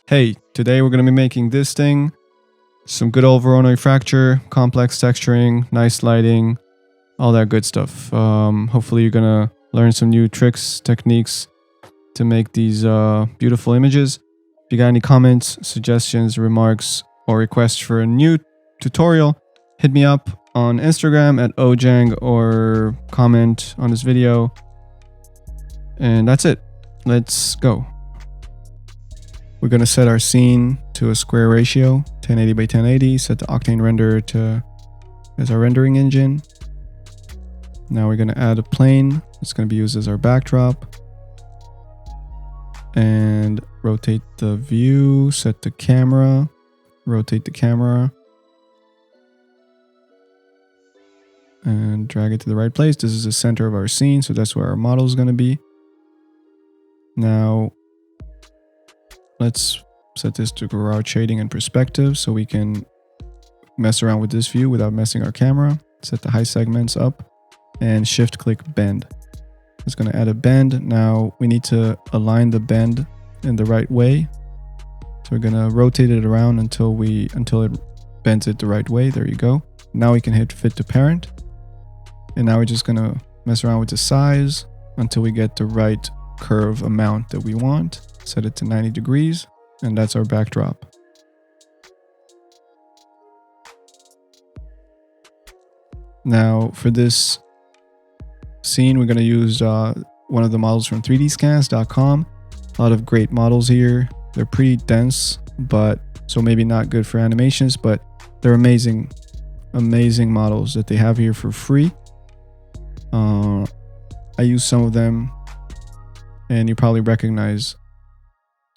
Hey, today we're going to be making this thing. Some good old Voronoi Fracture, complex texturing, nice lighting, all that good stuff. Hopefully you're going to learn some new tricks, techniques to make these beautiful images. If you got any comments, suggestions, remarks, or requests for a new tutorial, hit me up on Instagram at ojang or comment on this video. And that's it. Let's go. We're going to set our scene to a square ratio, 1080 by 1080, set the Octane render as our rendering engine. Now we're going to add a plane. It's going to be used as our backdrop. And rotate the view, set the camera, rotate the camera. And drag it to the right place. This is the center of our scene, so that's where our model is going to be. Now, let's set this to garage shading and perspective so we can mess around with this view without messing our camera. Set the high segments up and shift click bend. It's going to add a bend. Now we need to align the bend in the right way. So we're going to rotate it around until it bends it the right way. There you go. Now we can hit fit to parent. And now we're just going to mess around with the size until we get the right curve amount that we want. Set it to 90 degrees, and that's our backdrop. Now for this scene, we're going to use one of the models from 3dscans.com. A lot of great models here. They're pretty dense, but so maybe not good for animations, but they're amazing models that they have here for free. I use some of them, and you probably recognize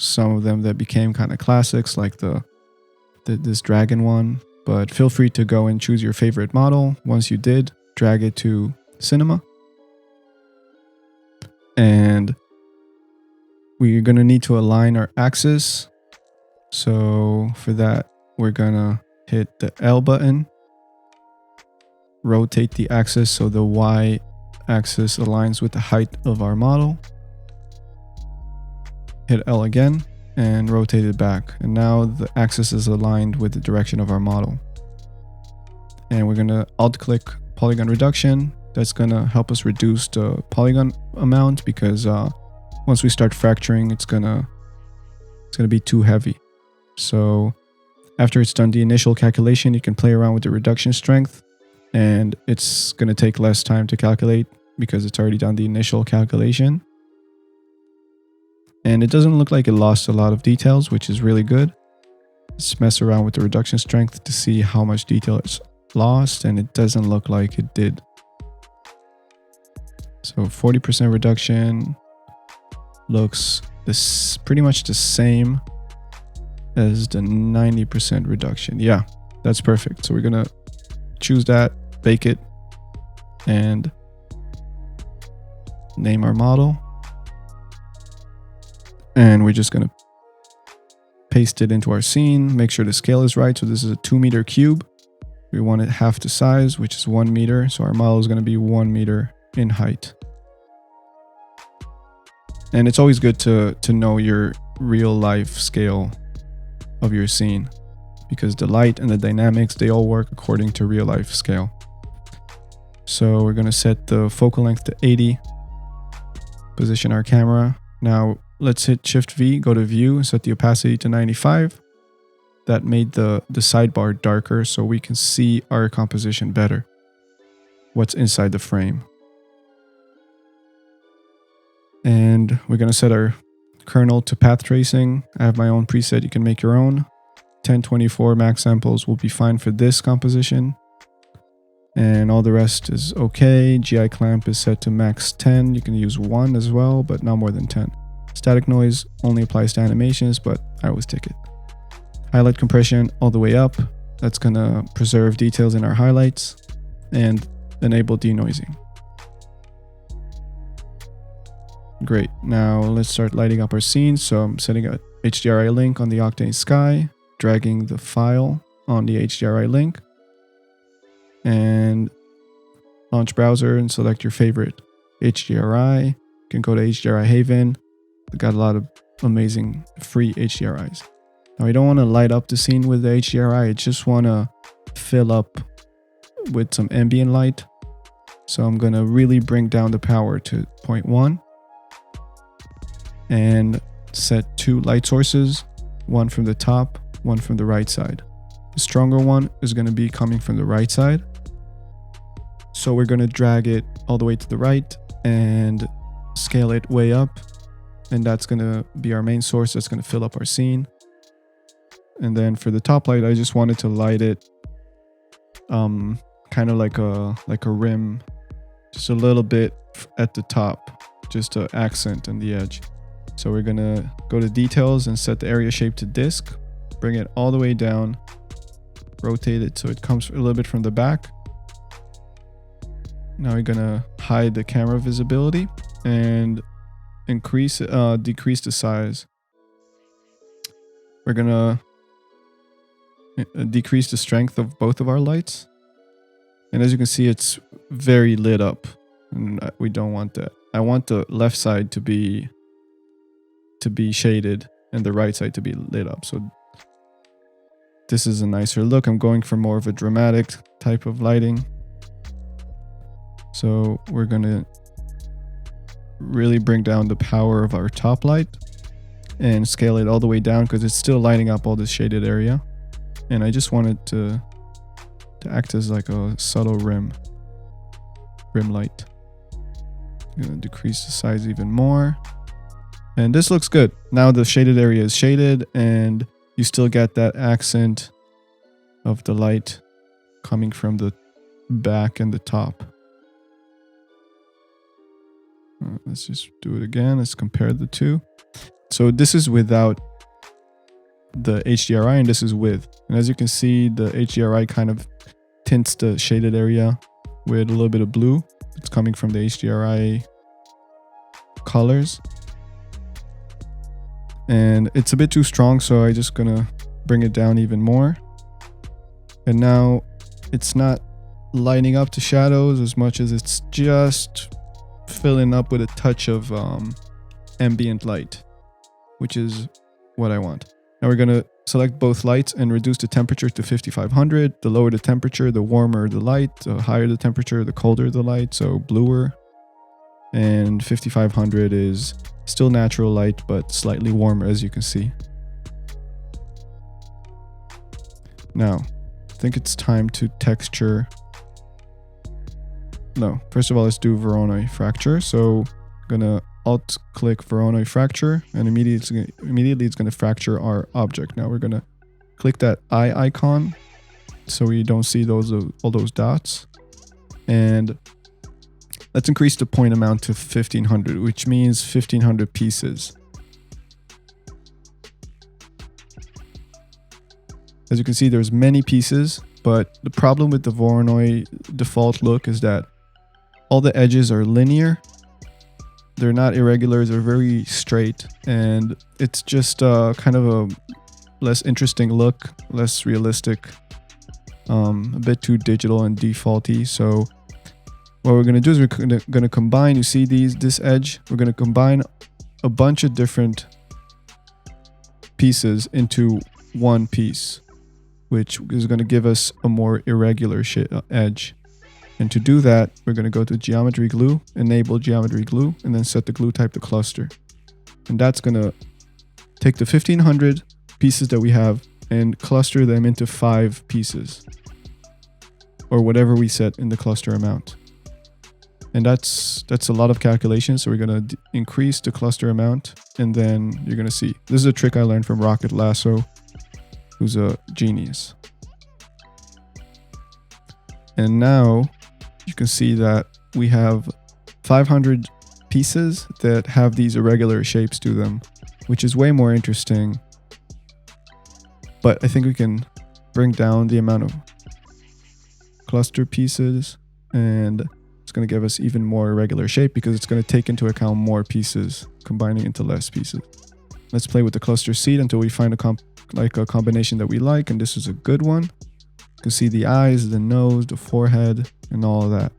some of them that became kind of classics, like this dragon one. But feel free to go and choose your favorite model. Once you did, drag it to Cinema. And we're going to need to align our axis. So for that, we're going to hit the L button. Rotate the axis so the Y axis aligns with the height of our model. Hit L again and rotate it back. And now the axis is aligned with the direction of our model. And we're going to alt-click polygon reduction. That's going to help us reduce the polygon amount because once we start fracturing, it's going to be too heavy. So after it's done the initial calculation, you can play around with the reduction strength, and it's going to take less time to calculate because it's already done the initial calculation. And it doesn't look like it lost a lot of details, which is really good. Let's mess around with the reduction strength to see how much detail it's lost, and it doesn't look like it did. So 40% reduction looks pretty much the same as the 90% reduction. Yeah, that's perfect. So we're going to choose that, bake it, and name our model. And we're just going to paste it into our scene. Make sure the scale is right. So this is a 2-meter cube. We want it half the size, which is 1 meter. So our model is going to be 1 meter in height. And it's always good to know your real life scale of your scene, because the light and the dynamics, they all work according to real life scale. So we're going to set the focal length to 80. Position our camera. Now let's hit Shift V, go to View, and set the opacity to 95. That made the sidebar darker so we can see our composition better. What's inside the frame. And we're going to set our kernel to path tracing. I have my own preset. You can make your own. 1024 max samples will be fine for this composition. And all the rest is okay. GI clamp is set to max 10. You can use 1 as well, but not more than 10. Static noise only applies to animations, but I always tick it. Highlight compression all the way up. That's going to preserve details in our highlights and enable denoising. Great. Now let's start lighting up our scene. So I'm setting a HDRI link on the Octane sky, dragging the file on the HDRI link, and launch browser and select your favorite HDRI. You can go to HDRI Haven. They got a lot of amazing free HDRIs. Now I don't want to light up the scene with the HDRI. I just want to fill up with some ambient light. So I'm going to really bring down the power to 0.1 and set 2 light sources, one from the top, one from the right side. The stronger one is going to be coming from the right side. So we're going to drag it all the way to the right and scale it way up. And that's going to be our main source. That's going to fill up our scene. And then for the top light, I just wanted to light it kind of like a rim, just a little bit at the top, just to accent on the edge. So we're going to go to details and set the area shape to disk, bring it all the way down, rotate it so it comes a little bit from the back. Now we're going to hide the camera visibility and decrease the size. We're going to decrease the strength of both of our lights. And as you can see, it's very lit up, and we don't want that. I want the left side to be shaded and the right side to be lit up. So this is a nicer look. I'm going for more of a dramatic type of lighting. So we're going to really bring down the power of our top light and scale it all the way down because it's still lighting up all this shaded area. And I just wanted to act as like a subtle rim light. I'm going to decrease the size even more. And this looks good. Now the shaded area is shaded and you still get that accent of the light coming from the back and the top. Let's just do it again. Let's compare the two. So this is without the HDRI and this is with. And as you can see, the HDRI kind of tints the shaded area with a little bit of blue. It's coming from the HDRI colors. And it's a bit too strong, so I'm just gonna bring it down even more. And now it's not lighting up the shadows as much as it's just filling up with a touch of ambient light, which is what I want. Now we're gonna select both lights and reduce the temperature to 5500. The lower the temperature, the warmer the light. The higher the temperature, the colder the light, so bluer. And 5500 is still natural light, but slightly warmer, as you can see. Now, I think it's time to texture. No, first of all, let's do Voronoi Fracture. So I'm gonna alt-click Voronoi Fracture, and immediately it's gonna fracture our object. Now we're gonna click that eye icon, so we don't see all those dots, and let's increase the point amount to 1500, which means 1500 pieces. As you can see, there's many pieces, but the problem with the Voronoi default look is that all the edges are linear. They're not irregular, they're very straight, and it's just kind of a less interesting look, less realistic, a bit too digital and defaulty. So what we're going to do is we're going to combine, you see this edge, we're going to combine a bunch of different pieces into one piece, which is going to give us a more irregular edge. And to do that, we're going to go to Geometry Glue, enable Geometry Glue, and then set the glue type to cluster. And that's going to take the 1500 pieces that we have and cluster them into 5 pieces, or whatever we set in the cluster amount. And that's a lot of calculations. So we're going to increase the cluster amount, and then you're going to see. This is a trick I learned from Rocket Lasso, who's a genius. And now you can see that we have 500 pieces that have these irregular shapes to them, which is way more interesting. But I think we can bring down the amount of cluster pieces, and it's going to give us even more irregular shape because it's going to take into account more pieces, combining into less pieces. Let's play with the cluster seed until we find a combination that we like, and this is a good one. You can see the eyes, the nose, the forehead, and all of that.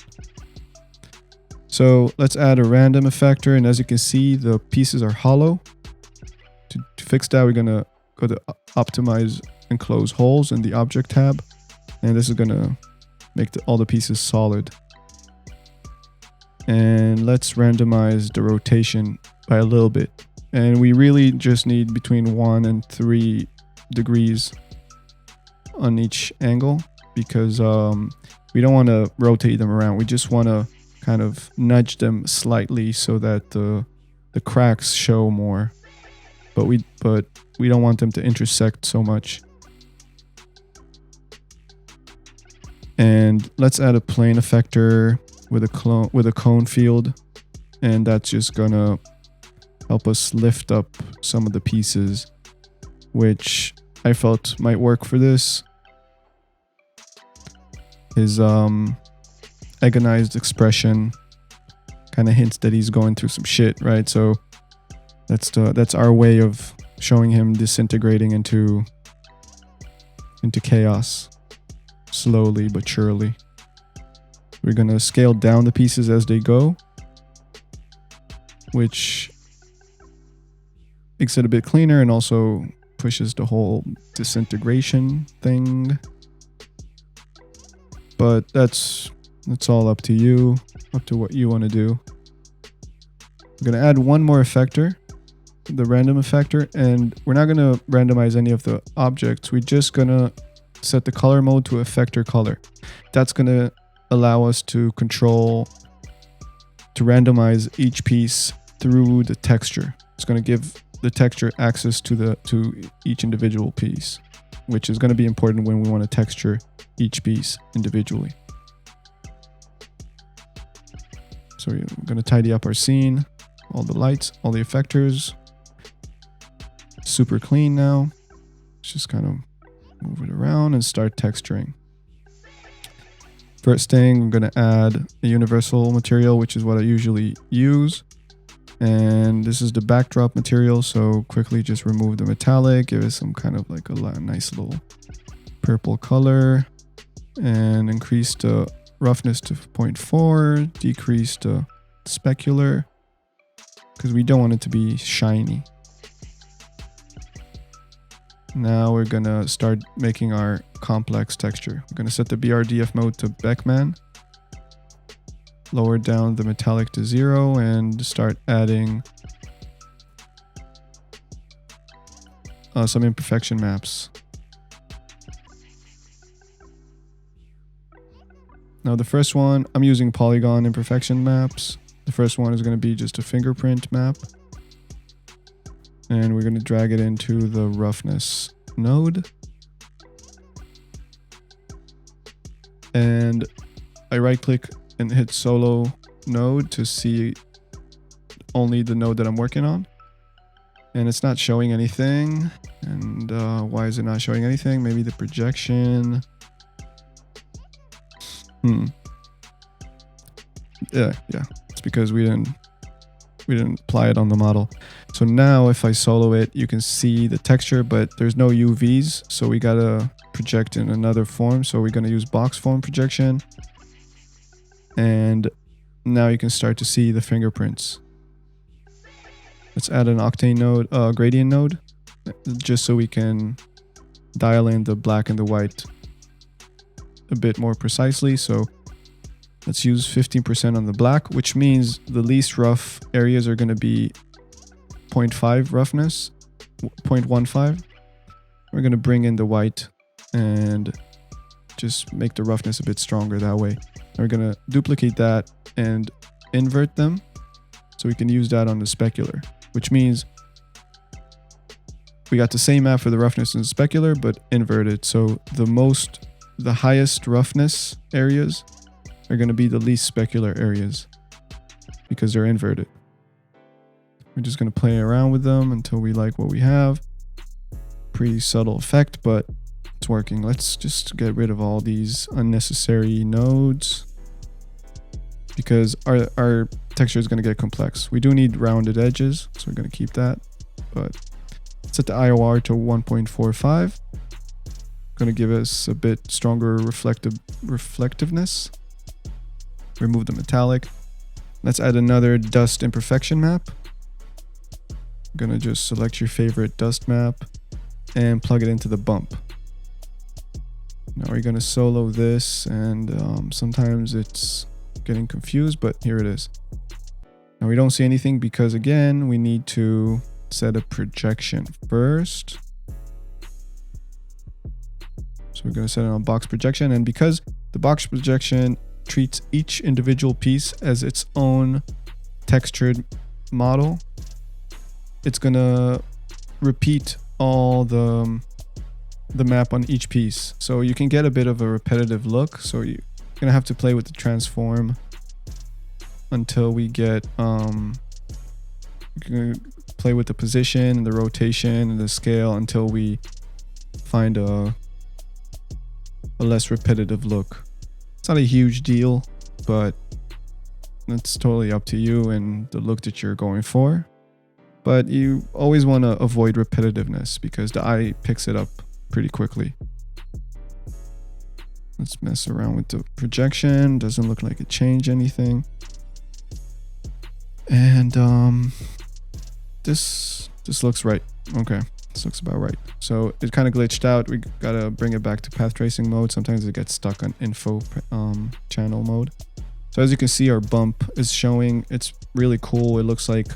So let's add a random effector, and as you can see, the pieces are hollow. To fix that, we're going to go to optimize and close holes in the object tab. And this is gonna make all the pieces solid. And let's randomize the rotation by a little bit. And we really just need between 1 and 3 degrees on each angle, because we don't want to rotate them around. We just want to kind of nudge them slightly so that the cracks show more. But we don't want them to intersect so much. And let's add a plane effector with a cone field, and that's just gonna help us lift up some of the pieces, which I felt might work for this. His agonized expression kind of hints that he's going through some shit, right? So that's our way of showing him disintegrating into chaos, slowly but surely. We're gonna scale down the pieces as they go, which makes it a bit cleaner and also pushes the whole disintegration thing. But that's all up to you, up to what you want to do. I'm gonna add one more effector, the random effector, and we're not gonna randomize any of the objects. We're just gonna set the color mode to effector color. That's gonna allow us to randomize each piece through the texture. It's gonna give the texture access to each individual piece, which is gonna be important when we want to texture each piece individually. So we're gonna tidy up our scene, all the lights, all the effectors. Super clean now. Let's just kind of move it around and start texturing. First thing, I'm going to add a universal material, which is what I usually use. And this is the backdrop material, so quickly just remove the metallic, give it some kind of like a nice little purple color, and increase the roughness to 0.4, decrease the specular, because we don't want it to be shiny. Now we're gonna start making our complex texture. We're gonna set the BRDF mode to Beckman, lower down the metallic to 0, and start adding some imperfection maps. Now the first one, I'm using polygon imperfection maps. The first one is gonna be just a fingerprint map. And we're going to drag it into the roughness node. And I right click and hit solo node to see only the node that I'm working on. And it's not showing anything. And why is it not showing anything? Maybe the projection. Yeah. It's because we didn't apply it on the model. So now if I solo it, you can see the texture, but there's no UVs. So we gotta project in another form. So we're gonna use box form projection. And now you can start to see the fingerprints. Let's add an Octane node, gradient node, just so we can dial in the black and the white a bit more precisely. So let's use 15% on the black, which means the least rough areas are going to be 0.5 roughness, 0.15. We're going to bring in the white and just make the roughness a bit stronger that way. And we're going to duplicate that and invert them so we can use that on the specular, which means we got the same map for the roughness and specular, but inverted. So the highest roughness areas are going to be the least specular areas because they're inverted. We're just going to play around with them until we like what we have. Pretty subtle effect, but it's working. Let's just get rid of all these unnecessary nodes because our texture is going to get complex. We do need rounded edges, so we're going to keep that. But set the IOR to 1.45. Going to give us a bit stronger reflectiveness. Remove the metallic. Let's add another dust imperfection map. I'm gonna just select your favorite dust map and plug it into the bump. Now we're going to solo this, and sometimes it's getting confused, but here it is. Now we don't see anything because, again, we need to set a projection first. So we're going to set it on box projection, and because the box projection treats each individual piece as its own textured model, it's going to repeat all the map on each piece. So you can get a bit of a repetitive look. So you're going to have to play with the transform until we get, you can play with the position and the rotation and the scale until we find a less repetitive look. It's not a huge deal, but it's totally up to you and the look that you're going for. But you always want to avoid repetitiveness because the eye picks it up pretty quickly. Let's mess around with the projection. Doesn't look like it changed anything. And this looks right. Okay, this looks about right. So it kind of glitched out. We gotta bring it back to path tracing mode. Sometimes it gets stuck on info channel mode. So as you can see, our bump is showing. It's really cool. It looks like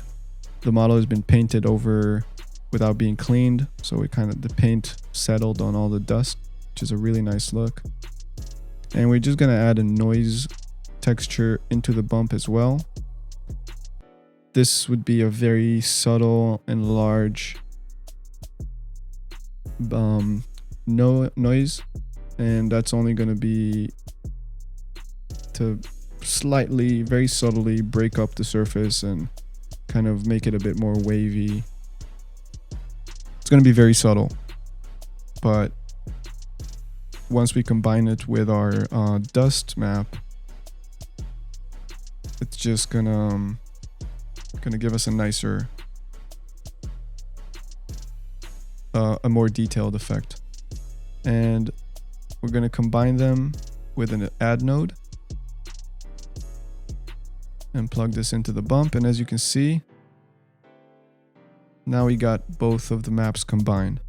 the model has been painted over without being cleaned. So it kind of, the paint settled on all the dust, which is a really nice look. And we're just gonna add a noise texture into the bump as well. This would be a very subtle and large noise, and that's only going to be to slightly, very subtly break up the surface and kind of make it a bit more wavy. It's going to be very subtle, but once we combine it with our dust map, it's just gonna give us a nicer, a more detailed effect. And we're going to combine them with an add node and plug this into the bump. And as you can see, now we got both of the maps combined.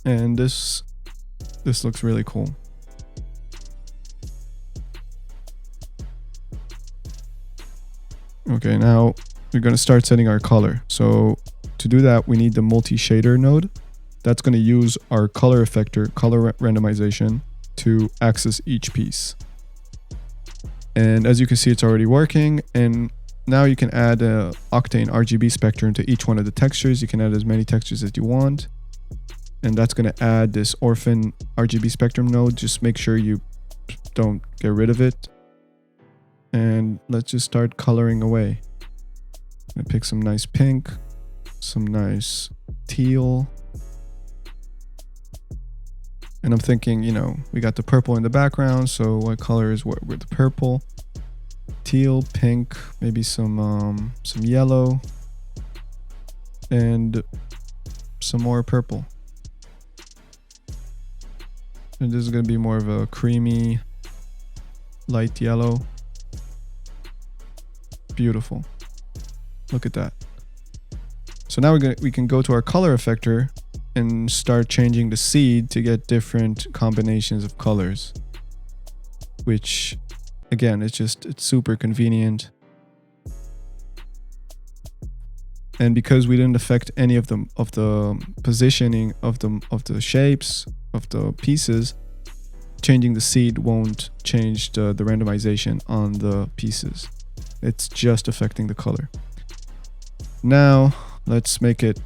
And this looks really cool. Okay, now we're going to start setting our color. So to do that, we need the multi-shader node. That's going to use our color effector, color randomization, to access each piece. And as you can see, it's already working. And now you can add a Octane RGB spectrum to each one of the textures. You can add as many textures as you want. And that's going to add this orphan RGB spectrum node. Just make sure you don't get rid of it. And let's just start coloring away. I'm gonna pick some nice pink, some nice teal. And I'm thinking, you know, we got the purple in the background, so what color is what with the purple? Teal, pink, maybe some yellow, and some more purple. And this is gonna be more of a creamy, light yellow. Beautiful. Look at that. So now we can go to our color effector and start changing the seed to get different combinations of colors, which again, it's super convenient. And because we didn't affect any of the positioning of the shapes of the pieces, changing the seed won't change the randomization on the pieces. It's just affecting the color. Now let's make it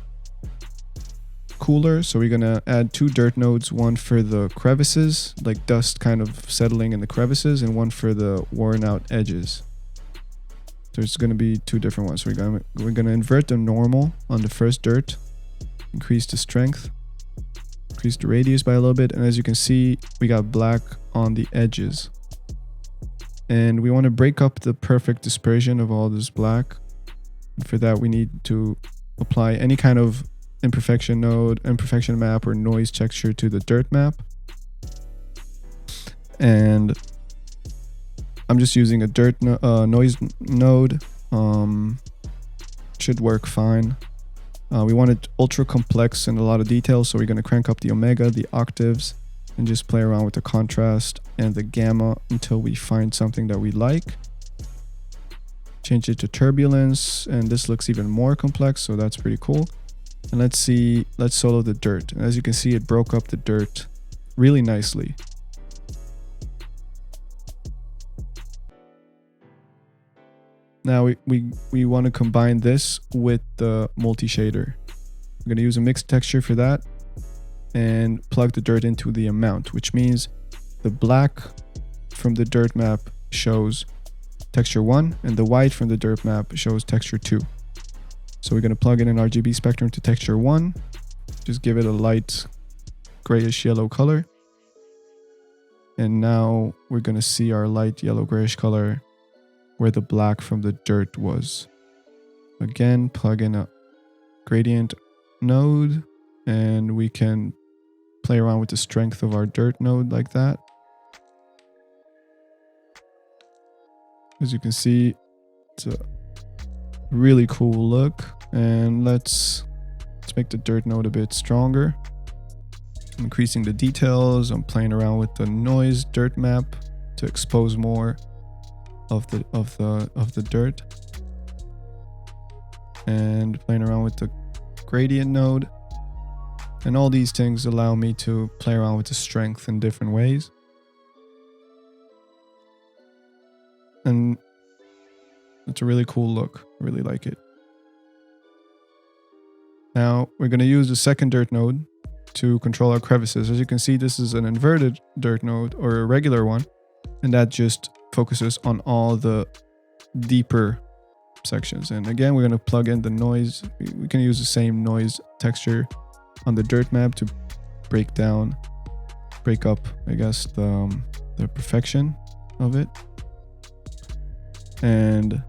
cooler. So we're gonna add two dirt nodes, one for the crevices, like dust kind of settling in the crevices, and one for the worn out edges. There's gonna be two different ones. So we're gonna invert the normal on the first dirt, increase the strength, increase the radius by a little bit, and as you can see, we got black on the edges. And we want to break up the perfect dispersion of all this black. And for that, we need to apply any kind of imperfection node, imperfection map, or noise texture to the dirt map. And I'm just using a dirt noise node, should work fine. We want it ultra complex and a lot of details, so we're going to crank up the omega, the octaves, and just play around with the contrast and the gamma until we find something that we like. Change it to turbulence, and this looks even more complex, so that's pretty cool. And let's solo the dirt. And as you can see, it broke up the dirt really nicely. Now we want to combine this with the multi-shader. I'm going to use a mixed texture for that and plug the dirt into the amount, which means the black from the dirt map shows texture 1 and the white from the dirt map shows texture 2. So we're going to plug in an RGB spectrum to texture 1, just give it a light grayish yellow color. And now we're going to see our light yellow grayish color where the black from the dirt was. Again, plug in a gradient node and we can play around with the strength of our dirt node like that. As you can see, it's a really cool look. And let's make the dirt node a bit stronger. I'm increasing the details. I'm playing around with the noise dirt map to expose more of the dirt, and playing around with the gradient node. And all these things allow me to play around with the strength in different ways. And it's a really cool look. I really like it. Now we're going to use the second dirt node to control our crevices. As you can see, this is an inverted dirt node or a regular one, and that just focuses on all the deeper sections. And again, we're going to plug in the noise. We can use the same noise texture on the dirt map to break up, I guess, the perfection of it. And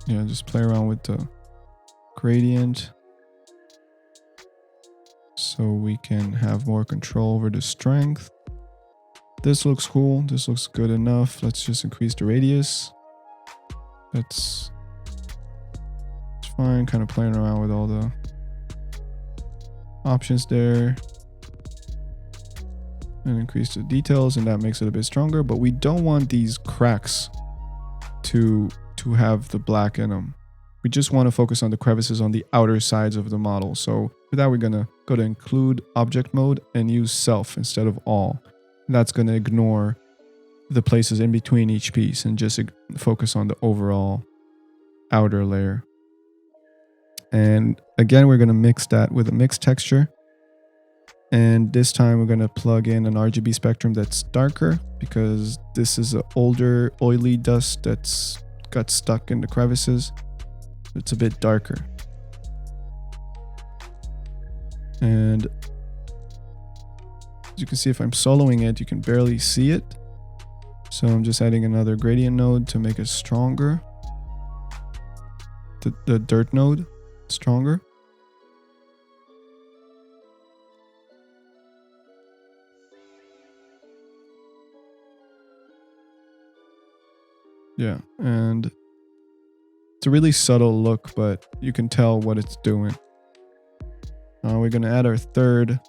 yeah, just play around with the gradient so we can have more control over the strength. This looks cool. This looks good enough. Let's just increase the radius. It's fine. Kind of playing around with all the options there. And increase the details, and that makes it a bit stronger. But we don't want these cracks to have the black in them. We just want to focus on the crevices on the outer sides of the model. So for that, we're going to go to include object mode and use self instead of all. That's going to ignore the places in between each piece and just focus on the overall outer layer. And again, we're going to mix that with a mixed texture. And this time we're going to plug in an RGB spectrum that's darker because this is an older oily dust that's got stuck in the crevices. It's a bit darker. And as you can see, if I'm soloing it, you can barely see it. So I'm just adding another gradient node to make it stronger. The dirt node stronger. Yeah, and it's a really subtle look, but you can tell what it's doing. We're going to add our third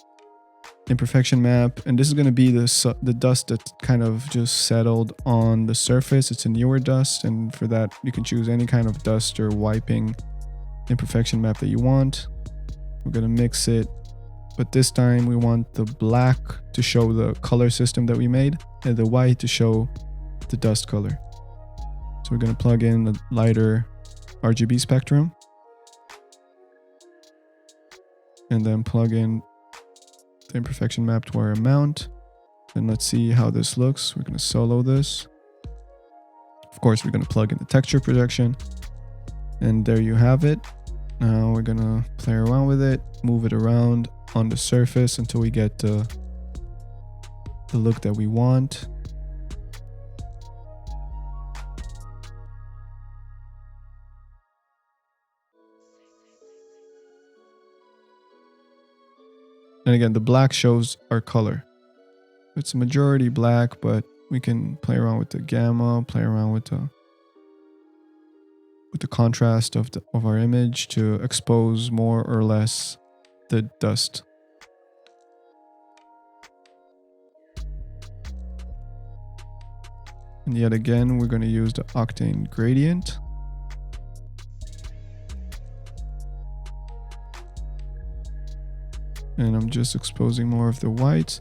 imperfection map, and this is going to be the dust that kind of just settled on the surface. It's a newer dust, and for that you can choose any kind of dust or wiping imperfection map that you want. We're going to mix it, but this time we want the black to show the color system that we made and the white to show the dust color. So we're going to plug in the lighter RGB spectrum and then plug in the imperfection map to our amount. And let's see how this looks. We're going to solo this. Of course, we're going to plug in the texture projection. And there you have it. Now we're going to play around with it, move it around on the surface until we get the look that we want. And again, the black shows our color. It's a majority black, but We can play around with the gamma, play around with the contrast of our image to expose more or less the dust. And yet again, we're going to use the Octane gradient. And I'm just exposing more of the white.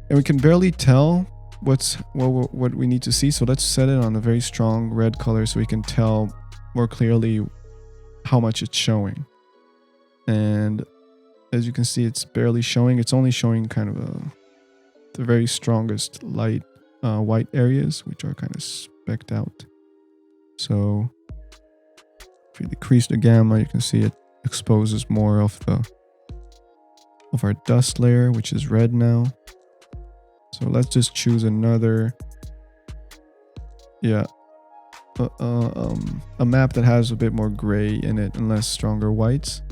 And we can barely tell what we need to see. So let's set it on a very strong red color so we can tell more clearly how much it's showing. And as you can see, it's barely showing. It's only showing kind of the very strongest light white areas, which are kind of specked out. So if we decrease the gamma, you can see it exposes more of our dust layer, which is red now. So let's just choose another, a map that has a bit more gray in it and less stronger whites.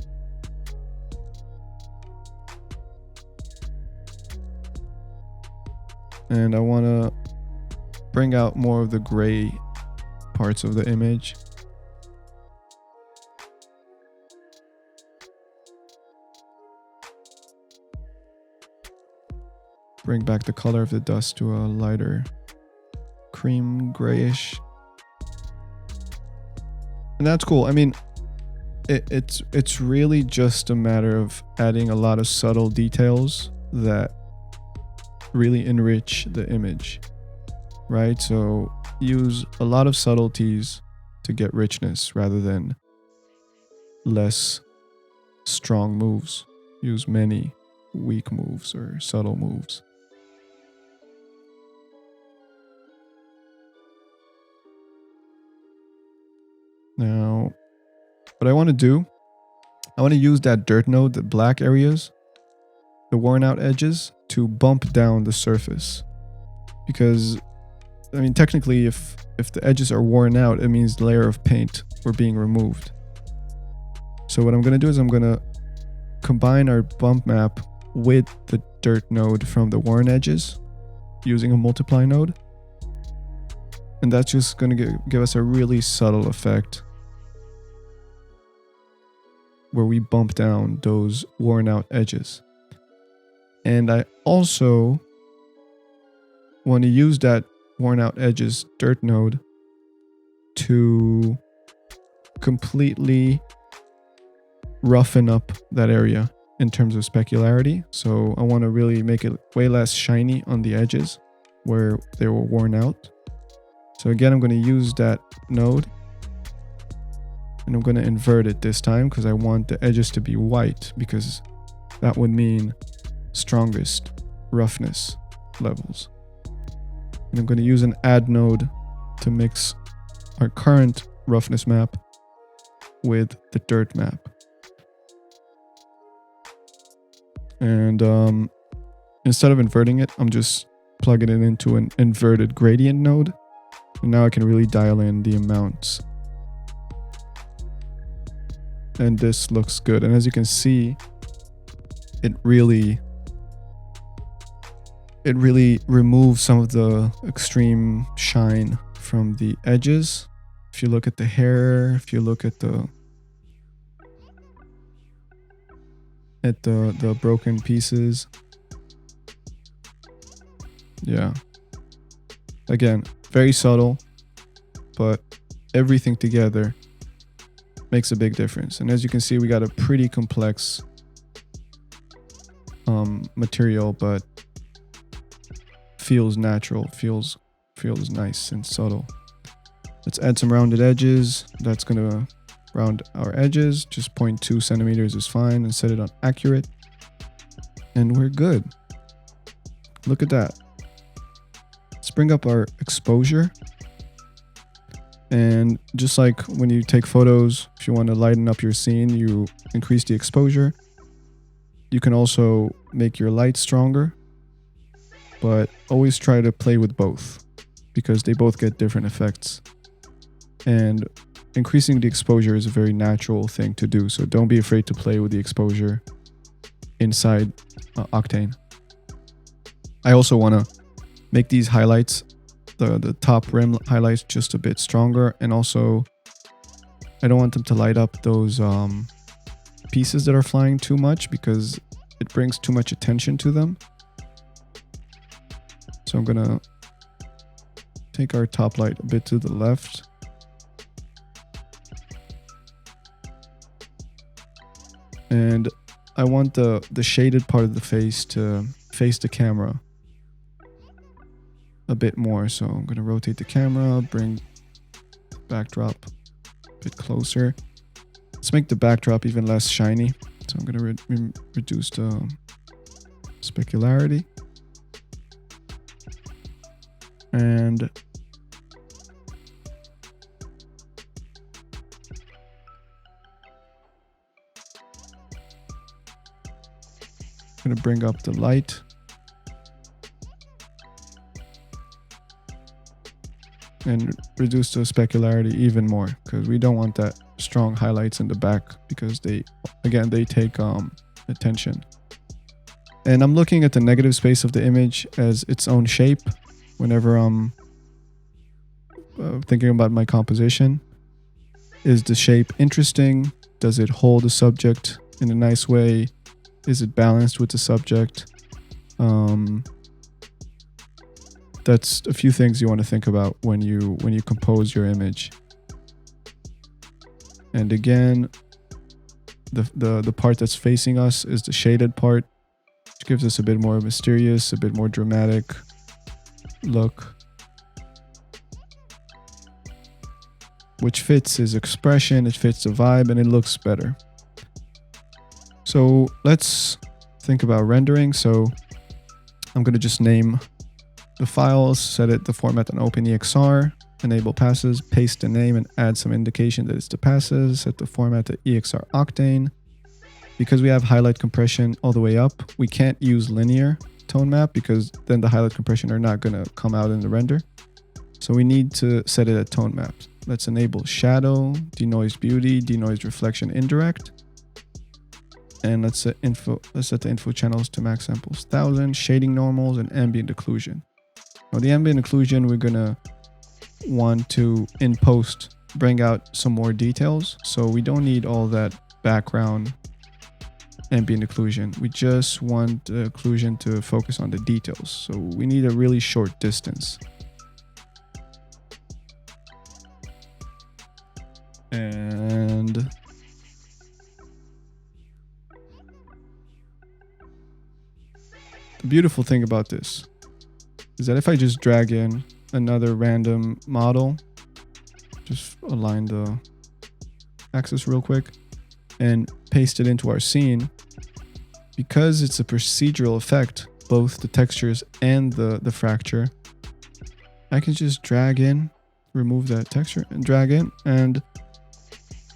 And I want to bring out more of the gray parts of the image. Bring back the color of the dust to a lighter cream grayish. And that's cool. I mean, it's really just a matter of adding a lot of subtle details that really enrich the image, right? So use a lot of subtleties to get richness rather than less strong moves. Use many weak moves or subtle moves. Now, what I want to do, I want to use that dirt node, the black areas, the worn out edges, to bump down the surface. Because, I mean, technically, if the edges are worn out, it means the layer of paint were being removed. So what I'm going to do is I'm going to combine our bump map with the dirt node from the worn edges using a multiply node. And that's just going to give us a really subtle effect where we bump down those worn out edges. And I also want to use that worn out edges dirt node to completely roughen up that area in terms of specularity. So I want to really make it way less shiny on the edges where they were worn out. So again, I'm going to use that node and I'm going to invert it this time because I want the edges to be white, because that would mean strongest roughness levels. And I'm going to use an add node to mix our current roughness map with the dirt map. And instead of inverting it, I'm just plugging it into an inverted gradient node. And now I can really dial in the amounts. And this looks good. And as you can see, it really removes some of the extreme shine from the edges. If you look at the hair, if you look at the broken pieces. Yeah. Again, very subtle, but everything together makes a big difference. And as you can see, we got a pretty complex material, but feels natural, feels nice and subtle. Let's add some rounded edges. That's gonna round our edges. Just 0.2 centimeters is fine, and set it on accurate. And we're good. Look at that. Let's bring up our exposure. And just like when you take photos, if you want to lighten up your scene, you increase the exposure. You can also make your light stronger, but always try to play with both because they both get different effects. And increasing the exposure is a very natural thing to do. So don't be afraid to play with the exposure inside Octane. I also want to make these highlights, the top rim highlights, just a bit stronger. And also, I don't want them to light up those pieces that are flying too much because it brings too much attention to them. So I'm gonna take our top light a bit to the left. And I want the shaded part of the face to face the camera a bit more. So I'm going to rotate the camera, bring the backdrop a bit closer. Let's make the backdrop even less shiny. So I'm going to reduce the specularity. And I'm going to bring up the light. And reduce the specularity even more because we don't want that strong highlights in the back because they take attention. And I'm looking at the negative space of the image as its own shape whenever I'm thinking about my composition. Is the shape interesting? Does it hold the subject in a nice way? Is it balanced with the subject? That's a few things you want to think about when you compose your image. And again, the part that's facing us is the shaded part, which gives us a bit more mysterious, a bit more dramatic look, which fits his expression, it fits the vibe, and it looks better. So let's think about rendering. So I'm going to just name the files, set it the format on OpenEXR, enable passes, paste the name and add some indication that it's the passes, set the format to EXR Octane. Because we have highlight compression all the way up, we can't use linear tone map because then the highlight compression are not going to come out in the render. So we need to set it at tone maps. Let's enable shadow, denoise beauty, denoise reflection indirect. And let's set the info channels to max samples 1000, shading normals, and ambient occlusion. Now the ambient occlusion, we're gonna want to in post bring out some more details. So we don't need all that background ambient occlusion. We just want the occlusion to focus on the details. So we need a really short distance. And the beautiful thing about this is that if I just drag in another random model, just align the axis real quick and paste it into our scene, because it's a procedural effect, both the textures and the fracture, I can just drag in, remove that texture and drag in, and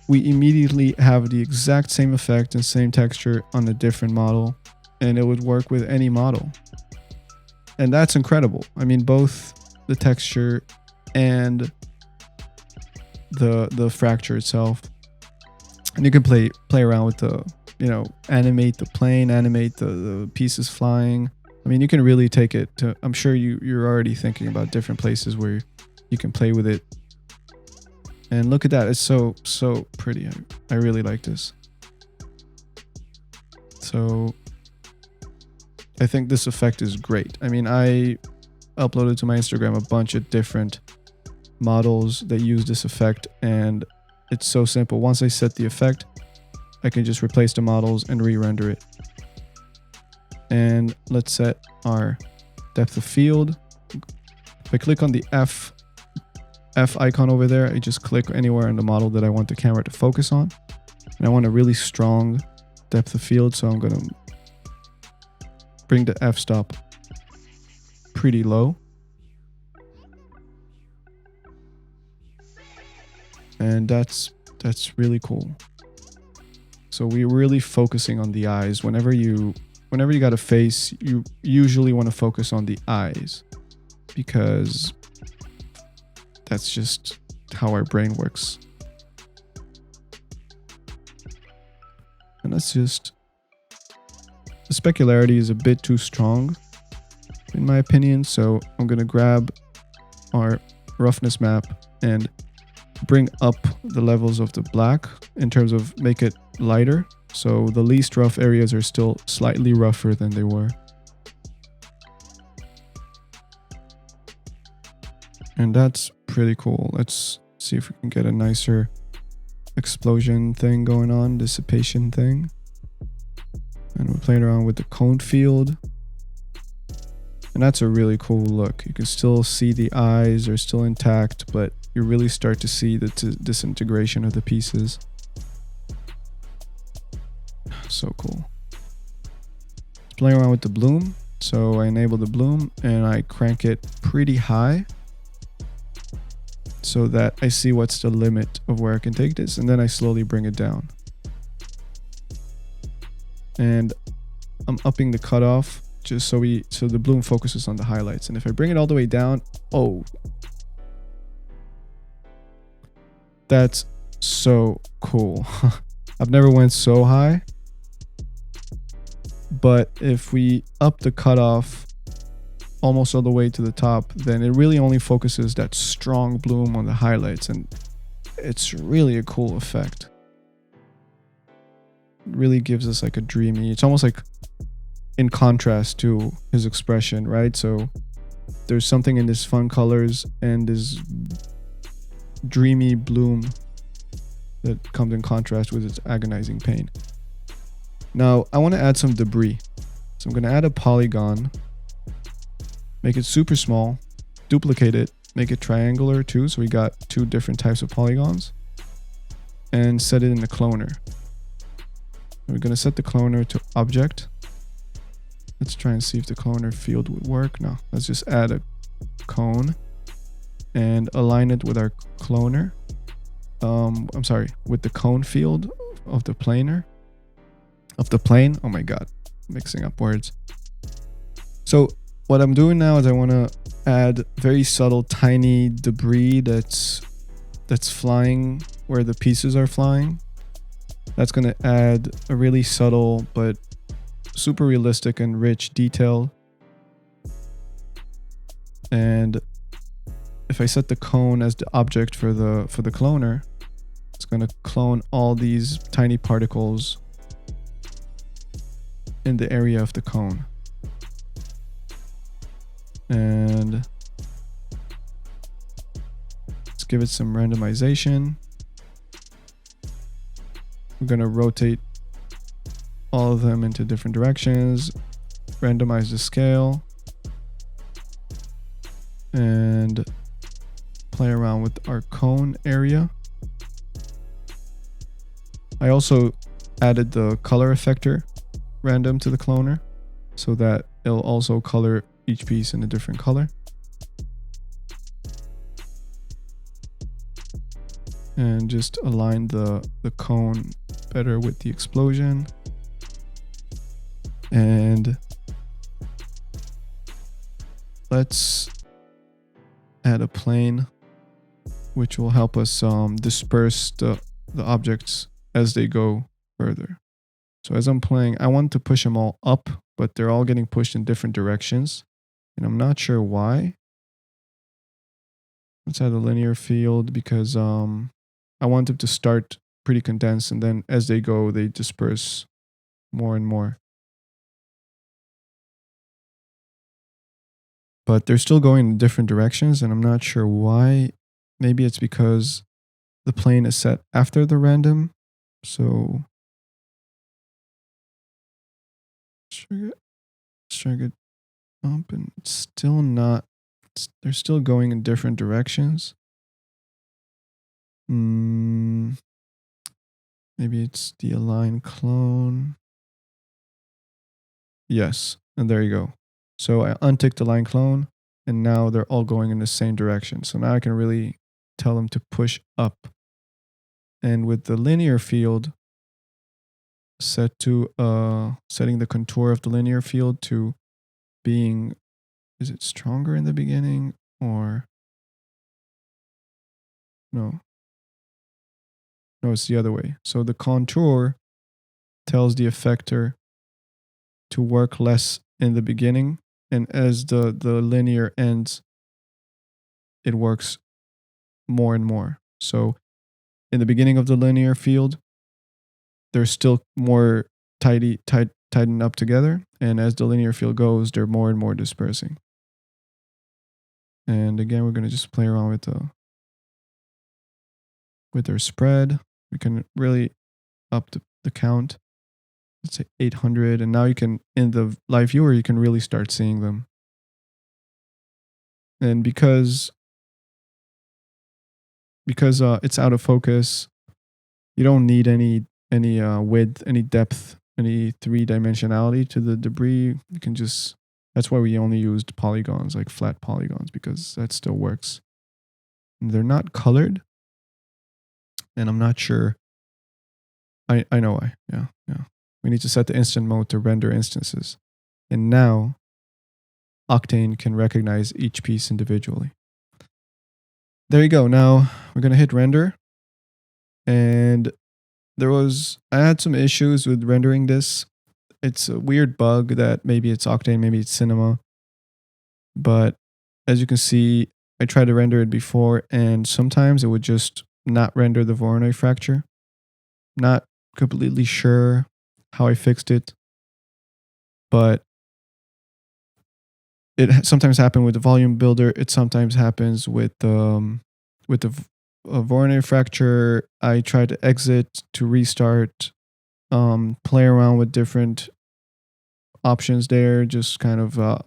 we immediately have the exact same effect and same texture on a different model, and it would work with any model. And that's incredible. I mean, both the texture and the fracture itself. And you can play around with the, animate the plane, animate the pieces flying. I mean, you can really take it to, I'm sure you're already thinking about different places where you can play with it. And look at that. It's so pretty. I really like this. So I think this effect is great. I mean, I uploaded to my Instagram a bunch of different models that use this effect, and it's so simple. Once I set the effect, I can just replace the models and re-render it. And let's set our depth of field. If I click on the F icon over there, I just click anywhere in the model that I want the camera to focus on. And I want a really strong depth of field, so I'm going to bring the f-stop pretty low. And that's really cool. So we're really focusing on the eyes. Whenever you got a face, you usually want to focus on the eyes, because that's just how our brain works. And that's just, the specularity is a bit too strong, in my opinion. So I'm going to grab our roughness map and bring up the levels of the black in terms of make it lighter. So the least rough areas are still slightly rougher than they were. And that's pretty cool. Let's see if we can get a nicer explosion thing going on, dissipation thing. And we're playing around with the cone field. And that's a really cool look. You can still see the eyes are still intact, but you really start to see the disintegration of the pieces. So cool. Playing around with the bloom. So I enable the bloom and I crank it pretty high so that I see what's the limit of where I can take this, and then I slowly bring it down. And I'm upping the cutoff just so the bloom focuses on the highlights. And if I bring it all the way down, oh, that's so cool. I've never went so high, but if we up the cutoff almost all the way to the top, then it really only focuses that strong bloom on the highlights, and it's really a cool effect. It really gives us like a dreamy, it's almost like in contrast to his expression, right? So there's something in this fun colors and this dreamy bloom that comes in contrast with its agonizing pain. Now I want to add some debris. So I'm going to add a polygon, make it super small, duplicate it, make it triangular too. So we got two different types of polygons, and set it in the cloner. We're going to set the cloner to object. Let's try and see if the cloner field would work. No, let's just add a cone and align it with our cloner. I'm sorry, with the cone field of the planer. Of the plane. Oh my god, mixing up words. So what I'm doing now is I want to add very subtle, tiny debris that's flying where the pieces are flying. That's going to add a really subtle but super realistic and rich detail. And if I set the cone as the object for the cloner, it's going to clone all these tiny particles in the area of the cone. And let's give it some randomization. We're going to rotate all of them into different directions, randomize the scale, and play around with our cone area. I also added the color effector random to the cloner so that it'll also color each piece in a different color. And just align the cone better with the explosion. And let's add a plane which will help us disperse the objects as they go further. So as I'm playing, I want to push them all up, but they're all getting pushed in different directions, and I'm not sure why. Let's add a linear field because I want them to start pretty condensed, and then as they go, they disperse more and more. But they're still going in different directions, and I'm not sure why. Maybe it's because the plane is set after the random. So let's drag it up, and it's still not. They're still going in different directions. Maybe it's the align clone. Yes, and there you go. So I unticked the line clone, and now they're all going in the same direction. So now I can really tell them to push up. And with the linear field set to setting the contour of the linear field to being, is it stronger in the beginning or no? No, it's the other way. So the contour tells the effector to work less in the beginning And as the linear ends, it works more and more. So in the beginning of the linear field, they're still more tightened up together. And as the linear field goes, they're more and more dispersing. And again, we're going to just play around with their spread. We can really up the count. Let's say 800. And now you can, in the live viewer, you can really start seeing them. And because it's out of focus, you don't need any width, any depth, any three-dimensionality to the debris. You can just, that's why we only used polygons, like flat polygons, because that still works. And they're not colored. And I'm not sure. I know why. Yeah. We need to set the instant mode to render instances. And now Octane can recognize each piece individually. There you go. Now we're going to hit render. And I had some issues with rendering this. It's a weird bug that maybe it's Octane, maybe it's Cinema. But as you can see, I tried to render it before, and sometimes it would just not render the Voronoi fracture. Not completely sure how I fixed it, but it sometimes happens with the volume builder. It sometimes happens with the Voronoi fracture. I tried to exit to restart, play around with different options there, just kind of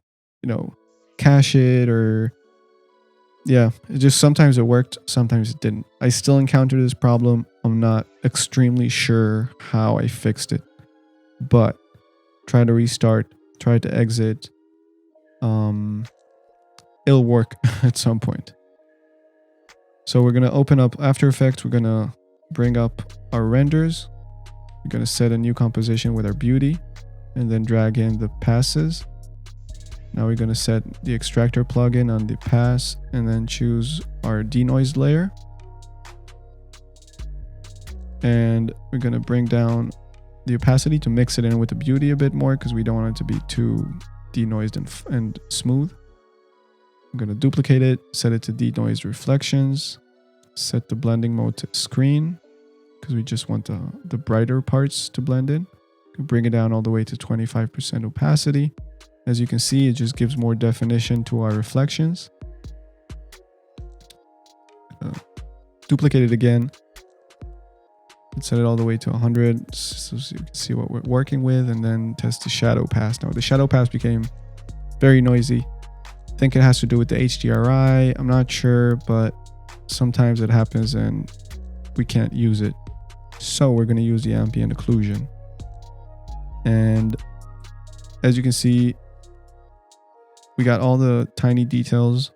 cache it, or yeah, it just sometimes it worked, sometimes it didn't. I still encounter this problem. I'm not extremely sure how I fixed it, but try to restart, try to exit. It'll work at some point. So we're going to open up After Effects. We're going to bring up our renders. We're going to set a new composition with our beauty and then drag in the passes. Now we're going to set the extractor plugin on the pass and then choose our denoised layer. And we're going to bring down the opacity to mix it in with the beauty a bit more because we don't want it to be too denoised and smooth. I'm going to duplicate it, set it to denoised reflections, set the blending mode to screen because we just want the brighter parts to blend in. Bring it down all the way to 25% opacity. As you can see, it just gives more definition to our reflections. Duplicate it again. And set it all the way to 100 so you can see what we're working with, and then test the shadow pass. Now the shadow pass became very noisy. I think it has to do with the HDRI. I'm not sure, but sometimes it happens and we can't use it. So we're going to use the ambient occlusion. And as you can see, we got all the tiny details,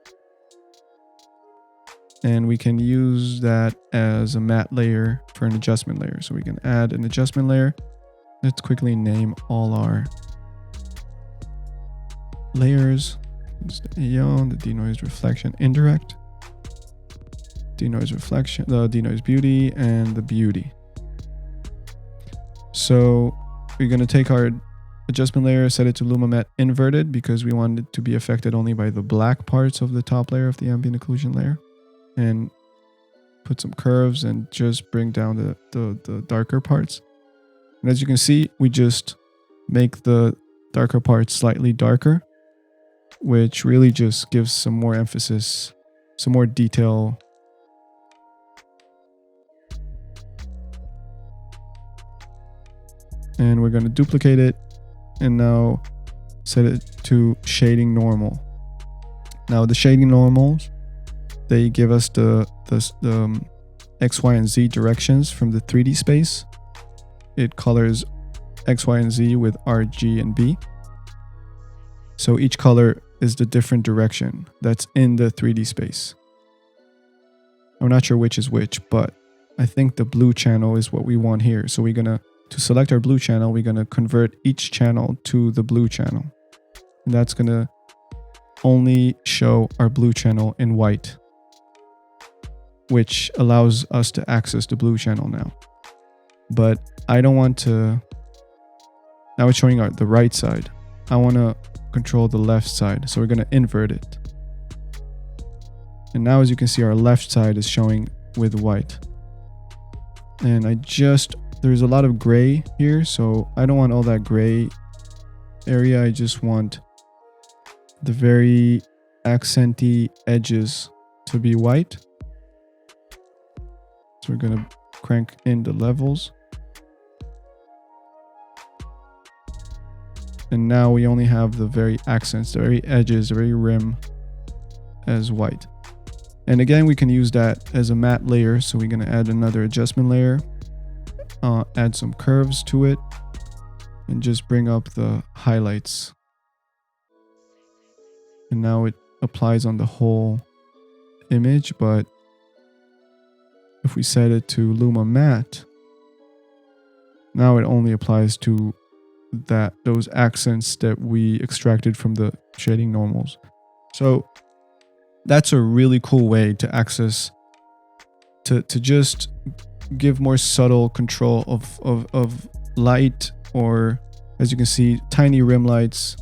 and we can use that as a matte layer for an adjustment layer. So we can add an adjustment layer. Let's quickly name all our layers. Just the AO, the denoised reflection indirect, denoised reflection, the denoised beauty, and the beauty. So we're going to take our adjustment layer, set it to Luma Matte inverted because we want it to be affected only by the black parts of the top layer of the ambient occlusion layer, and put some curves and just bring down the darker parts. And as you can see, we just make the darker parts slightly darker, which really just gives some more emphasis, some more detail. And we're going to duplicate it and now set it to shading normal. Now the shading normals, they give us the X, Y, and Z directions from the 3D space. It colors X, Y, and Z with R, G, and B. So each color is the different direction that's in the 3D space. I'm not sure which is which, but I think the blue channel is what we want here. So we're going to select our blue channel, we're going to convert each channel to the blue channel. And that's going to only show our blue channel in white, which allows us to access the blue channel now. But I don't want to, now it's showing the right side. I want to control the left side. So we're going to invert it. And now as you can see, our left side is showing with white. And there's a lot of gray here, so I don't want all that gray area. I just want the very accenty edges to be white. So we're going to crank in the levels. And now we only have the very accents, the very edges, the very rim as white. And again, we can use that as a matte layer. So we're going to add another adjustment layer, add some curves to it, and just bring up the highlights. And now it applies on the whole image, but if we set it to Luma Matte, now it only applies to those accents that we extracted from the shading normals. So that's a really cool way to access, to just give more subtle control of light, or as you can see, tiny rim lights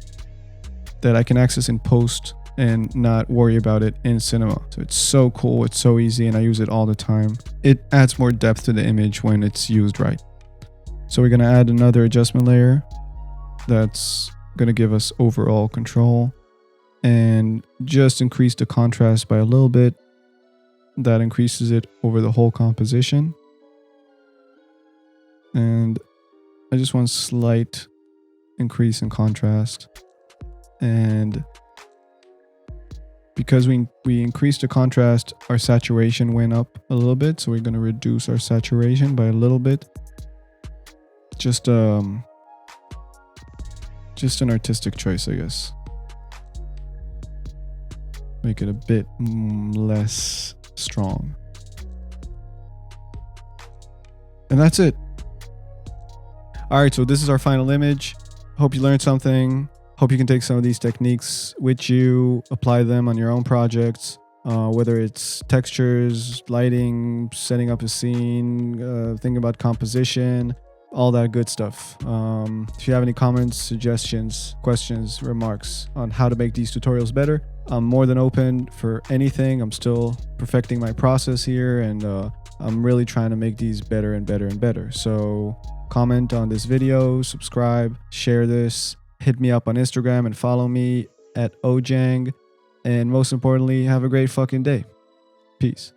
that I can access in post and not worry about it in cinema. So it's so cool, it's so easy, and I use it all the time. It adds more depth to the image when it's used right. So we're gonna add another adjustment layer that's gonna give us overall control and just increase the contrast by a little bit. That increases it over the whole composition. And I just want a slight increase in contrast. And because we increased the contrast, our saturation went up a little bit. So we're going to reduce our saturation by a little bit. Just an artistic choice, I guess. Make it a bit less strong. And that's it. All right, so this is our final image. Hope you learned something. Hope you can take some of these techniques with you, apply them on your own projects, whether it's textures, lighting, setting up a scene, thinking about composition, all that good stuff. If you have any comments, suggestions, questions, remarks on how to make these tutorials better, I'm more than open for anything. I'm still perfecting my process here, and I'm really trying to make these better and better and better. So comment on this video, subscribe, share this, hit me up on Instagram and follow me at Ojang. And most importantly, have a great fucking day. Peace.